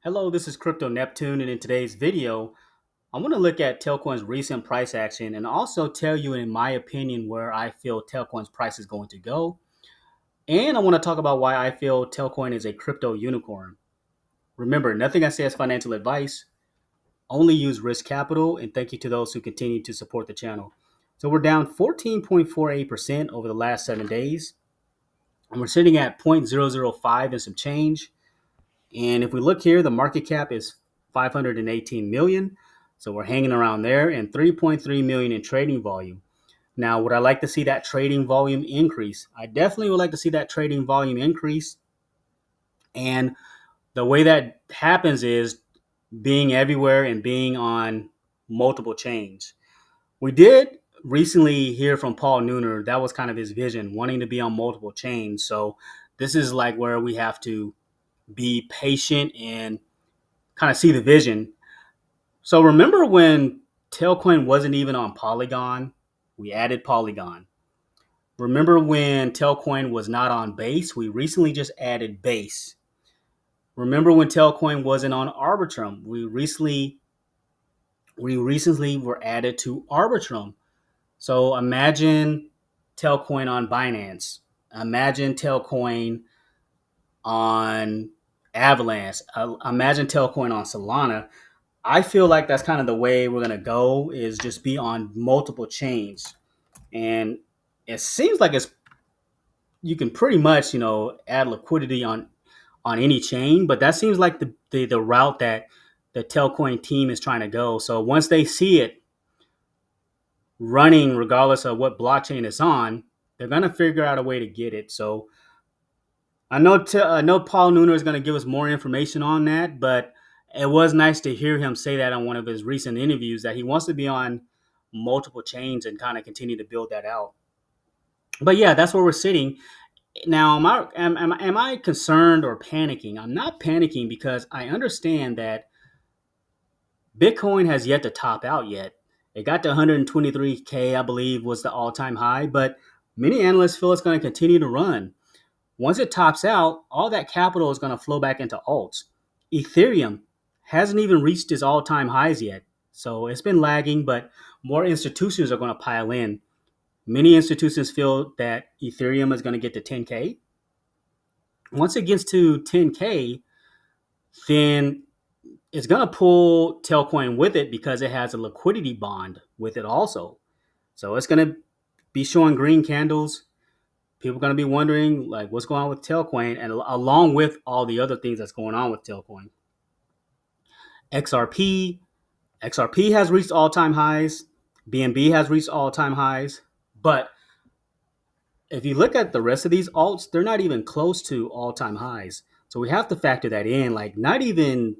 Hello, this is Crypto Neptune, and in today's video, I want to look at Telcoin's recent price action and also tell you, in my opinion, where I feel Telcoin's price is going to go. And I want to talk about why I feel Telcoin is a crypto unicorn. Remember, nothing I say is financial advice, only use risk capital, and thank you to those who continue to support the channel. So we're down 14.48% over the last 7 days, and we're sitting at 0.005 and some change. And if we look here, the market cap is 518 million. So we're hanging around there and 3.3 million in trading volume. Now, would I like to see that trading volume increase? I definitely would like to see that trading volume increase. And the way that happens is being everywhere and being on multiple chains. We did recently hear from Paul Nooner. That was kind of his vision, wanting to be on multiple chains. So this is like where we have to be patient and kind of see the vision. So remember when Telcoin wasn't even on Polygon? We added Polygon. Remember when Telcoin was not on Base? We recently just added Base. Remember when Telcoin wasn't on Arbitrum? We recently were added to Arbitrum. So imagine Telcoin on Binance. Imagine Telcoin on Avalanche. Imagine Telcoin on Solana. I feel like that's kind of the way we're gonna go is just be on multiple chains, and it seems like it's you can pretty much add liquidity on any chain, but that seems like the route that the Telcoin team is trying to go. So once they see it running, regardless of what blockchain it's on, they're gonna figure out a way to get it. So I know Paul Nooner is going to give us more information on that, but it was nice to hear him say that on one of his recent interviews that he wants to be on multiple chains and kind of continue to build that out. But yeah, that's where we're sitting now. Am I concerned or panicking? I'm not panicking because I understand that Bitcoin has yet to top out yet. It got to 123K, I believe, was the all-time high, but many analysts feel it's going to continue to run. Once it tops out, all that capital is going to flow back into alts. Ethereum hasn't even reached its all-time highs yet. So it's been lagging, but more institutions are going to pile in. Many institutions feel that Ethereum is going to get to 10K. Once it gets to 10K, then it's going to pull Telcoin with it because it has a liquidity bond with it also. So it's going to be showing green candles. People are going to be wondering like what's going on with Telcoin, and along with all the other things that's going on with Telcoin. XRP, XRP has reached all-time highs. BNB has reached all-time highs. But if you look at the rest of these alts, they're not even close to all-time highs. So we have to factor that in. Like not a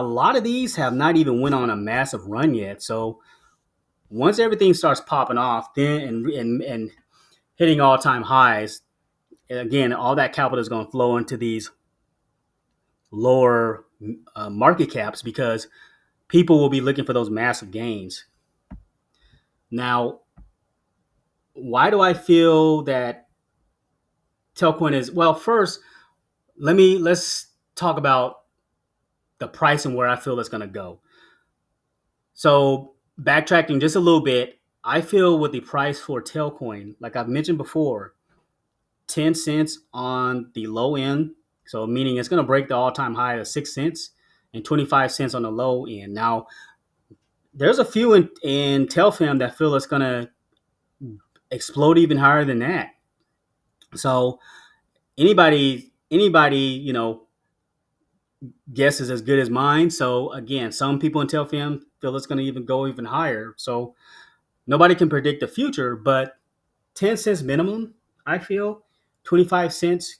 lot of these have not even went on a massive run yet. So once everything starts popping off, then and hitting all-time highs, again, all that capital is going to flow into these lower market caps because people will be looking for those massive gains. Now, why do I feel that Telcoin is well? First, let's talk about the price and where I feel it's going to go. So, backtracking just a little bit, I feel with the price for Telcoin, like I've mentioned before, 10 cents on the low end. So, meaning it's going to break the all time high of 6 cents and 25 cents on the low end. Now, there's a few in Telfam that feel it's going to explode even higher than that. So, anybody, guess is as good as mine. So, again, some people in Telfam feel it's going to even go even higher. So, nobody can predict the future, but 10 cents minimum, I feel, 25 cents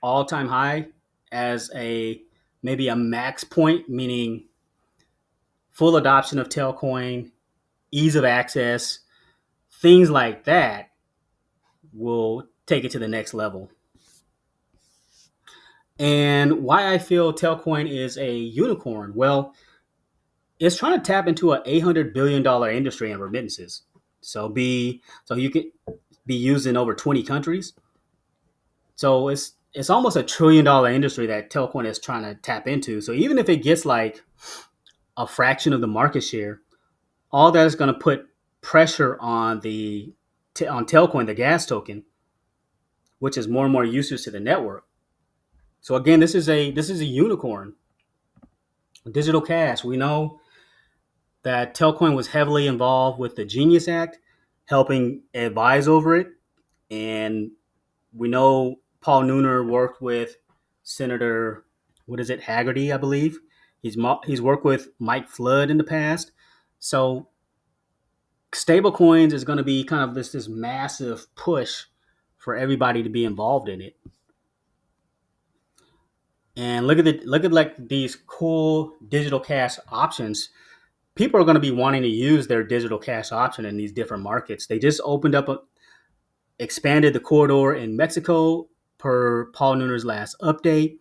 all time high as a maybe a max point, meaning full adoption of Telcoin, ease of access, things like that will take it to the next level. And why I feel Telcoin is a unicorn? Well, it's trying to tap into an $800 billion industry in remittances. So you could be used in over 20 countries. So it's almost $1 trillion industry that Telcoin is trying to tap into. So even if it gets like a fraction of the market share, all that is going to put pressure on on Telcoin, the gas token, which is more and more users to the network. So again, this is a unicorn, digital cash. We know that Telcoin was heavily involved with the Genius Act, helping advise over it, and we know Paul Nooner worked with Senator, what is it, Haggerty, I believe. He's worked with Mike Flood in the past. So stablecoins is going to be kind of this massive push for everybody to be involved in it. And look at like these cool digital cash options. People are going to be wanting to use their digital cash option in these different markets. They just expanded the corridor in Mexico per Paul Nooner's last update.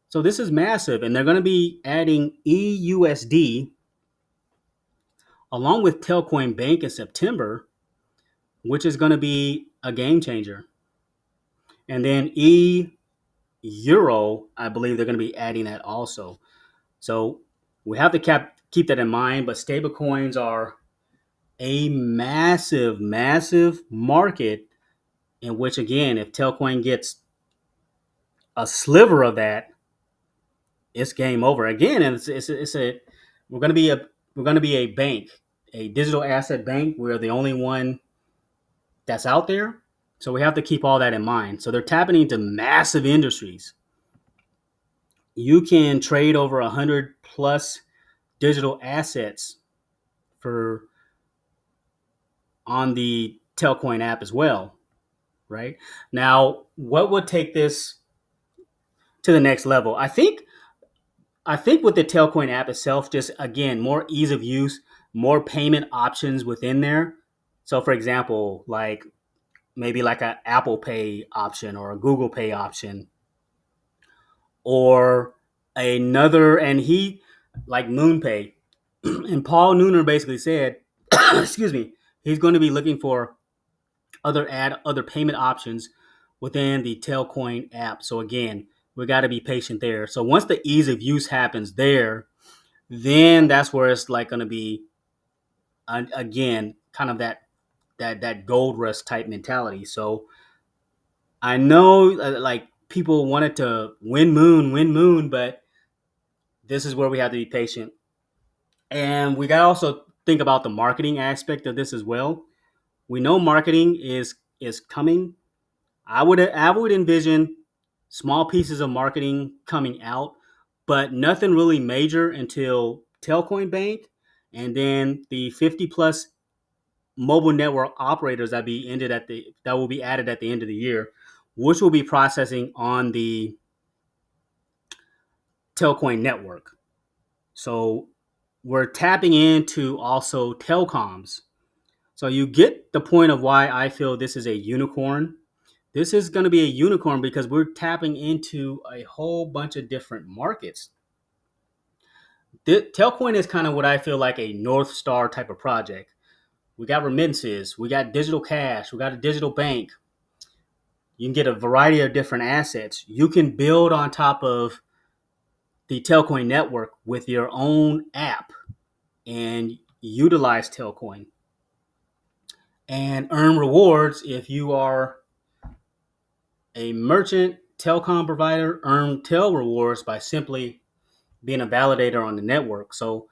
So this is massive, and they're going to be adding EUSD along with Telcoin Bank in September, which is going to be a game changer. And then Euro, I believe they're going to be adding that also. So we have to keep that in mind. But stablecoins are a massive, massive market in which, again, if Telcoin gets a sliver of that, it's game over. Again, and it's a we're going to be a we're going to be a bank, a digital asset bank. We're the only one that's out there. So we have to keep all that in mind. So they're tapping into massive industries. You can trade over 100 plus digital assets for on the Telcoin app as well, right? Now, what would take this to the next level? I think with the Telcoin app itself, just again, more ease of use, more payment options within there. So for example, like maybe like an Apple Pay option or a Google Pay option or another, and he like MoonPay. And Paul Nooner basically said, excuse me, he's going to be looking for other payment options within the Telcoin app. So again, we got to be patient there. So once the ease of use happens there, then that's where it's like going to be again kind of that gold rush type mentality. So I know like people wanted to win moon, but this is where we have to be patient. And we got to also think about the marketing aspect of this as well. We know marketing is coming. I would envision small pieces of marketing coming out, but nothing really major until Telcoin Bank and then the 50 plus mobile network operators that will be added at the end of the year, which will be processing on the Telcoin network. So we're tapping into also telecoms. So you get the point of why I feel this is a unicorn. This is going to be a unicorn because we're tapping into a whole bunch of different markets. Telcoin is kind of what I feel like a North Star type of project. We got remittances, we got digital cash, we got a digital bank. You can get a variety of different assets. You can build on top of the Telcoin network with your own app and utilize Telcoin and earn rewards if you are a merchant telecom provider. Earn tel rewards by simply being a validator on the network. So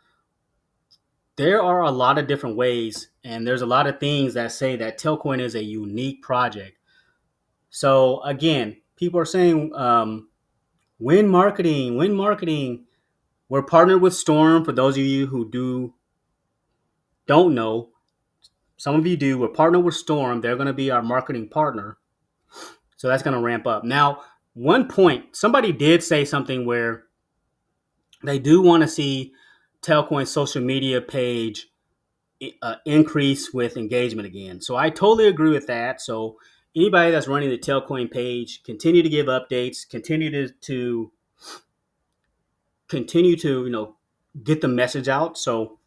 there are a lot of different ways, and there's a lot of things that say that Telcoin is a unique project. So again, people are saying win marketing, win marketing. We're partnered with Storm. For those of you who don't know, some of you do. We're partnered with Storm. They're going to be our marketing partner. So that's going to ramp up. Now, one point, somebody did say something where they do want to see Telcoin's social media page increase with engagement again. So I totally agree with that. So anybody that's running the Telcoin page, continue to give updates, continue to get the message out. So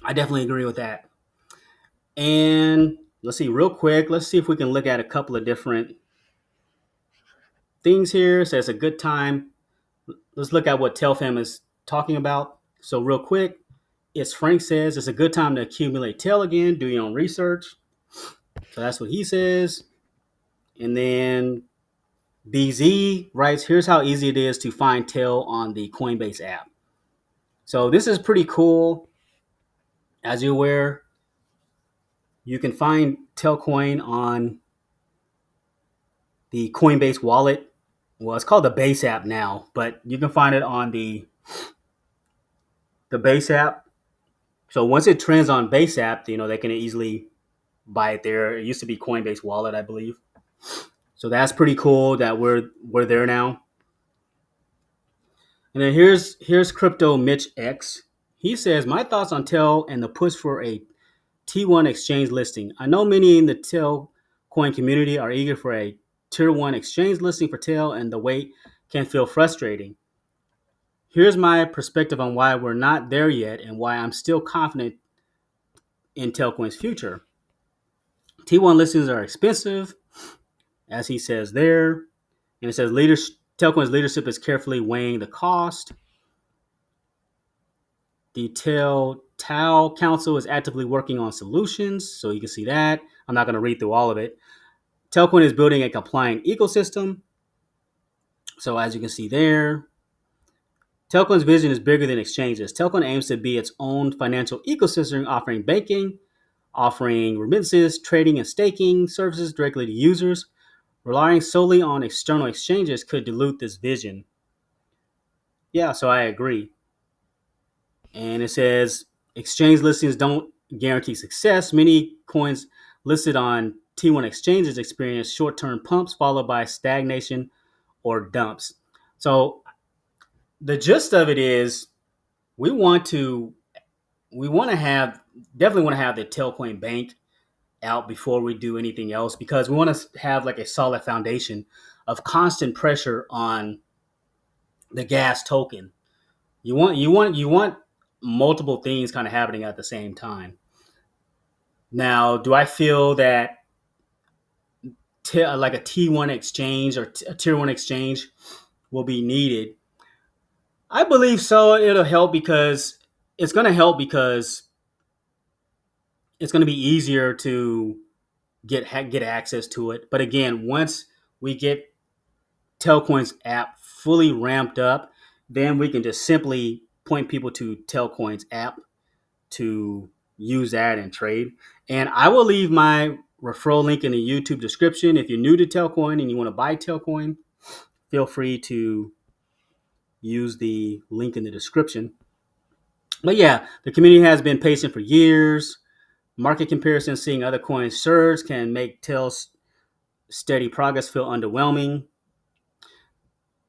I definitely agree with that. And let's see real quick. Let's see if we can look at a couple of different things here. It says a good time. Let's look at what TELFAM is talking about. So real quick, it's Frank says it's a good time to accumulate TEL again. Do your own research. So that's what he says. And then BZ writes, here's how easy it is to find TEL on the Coinbase app. So this is pretty cool. As you're aware, you can find Telcoin on the Coinbase wallet. Well, it's called the Base app now, but you can find it on the Base app. So once it trends on Base app, they can easily buy it there. It used to be Coinbase wallet, I believe. So that's pretty cool that we're there now. And then here's Crypto Mitch X. He says, my thoughts on TEL and the push for a T1 exchange listing. I know many in the TEL coin community are eager for a tier 1 exchange listing for TEL, and the wait can feel frustrating. Here's my perspective on why we're not there yet and why I'm still confident in Telcoin's future. T1 listings are expensive, as he says there. And it says Telcoin's leadership is carefully weighing the cost. The Tao Council is actively working on solutions, so you can see that. I'm not going to read through all of it. Telcoin is building a compliant ecosystem. So as you can see there, Telcoin's vision is bigger than exchanges. Telcoin aims to be its own financial ecosystem, offering banking, offering remittances, trading, and staking services directly to users. Relying solely on external exchanges could dilute this vision. Yeah, so I agree. And it says exchange listings don't guarantee success. Many coins listed on T1 exchanges experience short-term pumps followed by stagnation or dumps. So the gist of it is we want to have definitely want to have the Telcoin Bank out before we do anything else, because we want to have like a solid foundation of constant pressure on the gas token. You want multiple things kind of happening at the same time. Now, do I feel that like a T1 exchange or a tier 1 exchange will be needed? I believe so. It'll help because it's going to help because it's going to be easier to get access to it. But again, once we get Telcoin's app fully ramped up, then we can just simply point people to Telcoin's app to use that and trade. And I will leave my referral link in the YouTube description. If you're new to Telcoin and you want to buy Telcoin, feel free to use the link in the description. But yeah, the community has been patient for years. Market comparisons, seeing other coins surge can make TEL's steady progress feel underwhelming.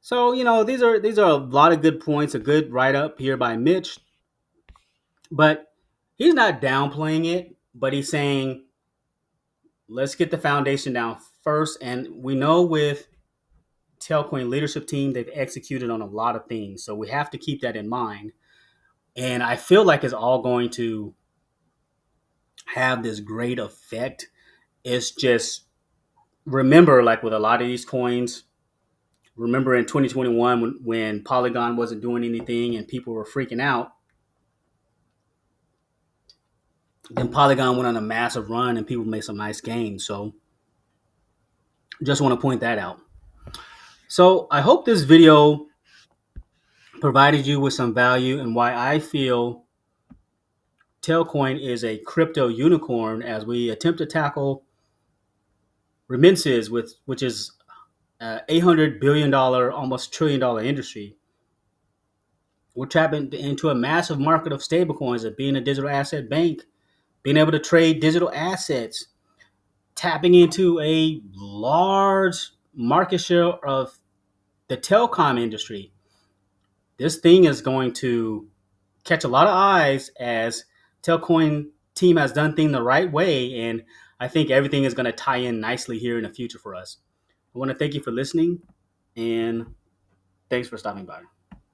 So, these are a lot of good points, a good write-up here by Mitch. But he's not downplaying it, but he's saying, let's get the foundation down first. And we know with Telcoin leadership team, they've executed on a lot of things. So we have to keep that in mind. And I feel like it's all going to have this great effect. It's just, remember, like with a lot of these coins, remember in 2021 when Polygon wasn't doing anything and people were freaking out, then Polygon went on a massive run and people made some nice gains. So just want to point that out. So I hope this video provided you with some value and why I feel Telcoin is a crypto unicorn as we attempt to tackle remittances, which is $800 billion, almost $1 trillion industry. We're tapping into a massive market of stablecoins of being a digital asset bank, being able to trade digital assets, tapping into a large market share of the telecom industry. This thing is going to catch a lot of eyes as Telcoin team has done things the right way, and I think everything is going to tie in nicely here in the future for us. I want to thank you for listening, and thanks for stopping by.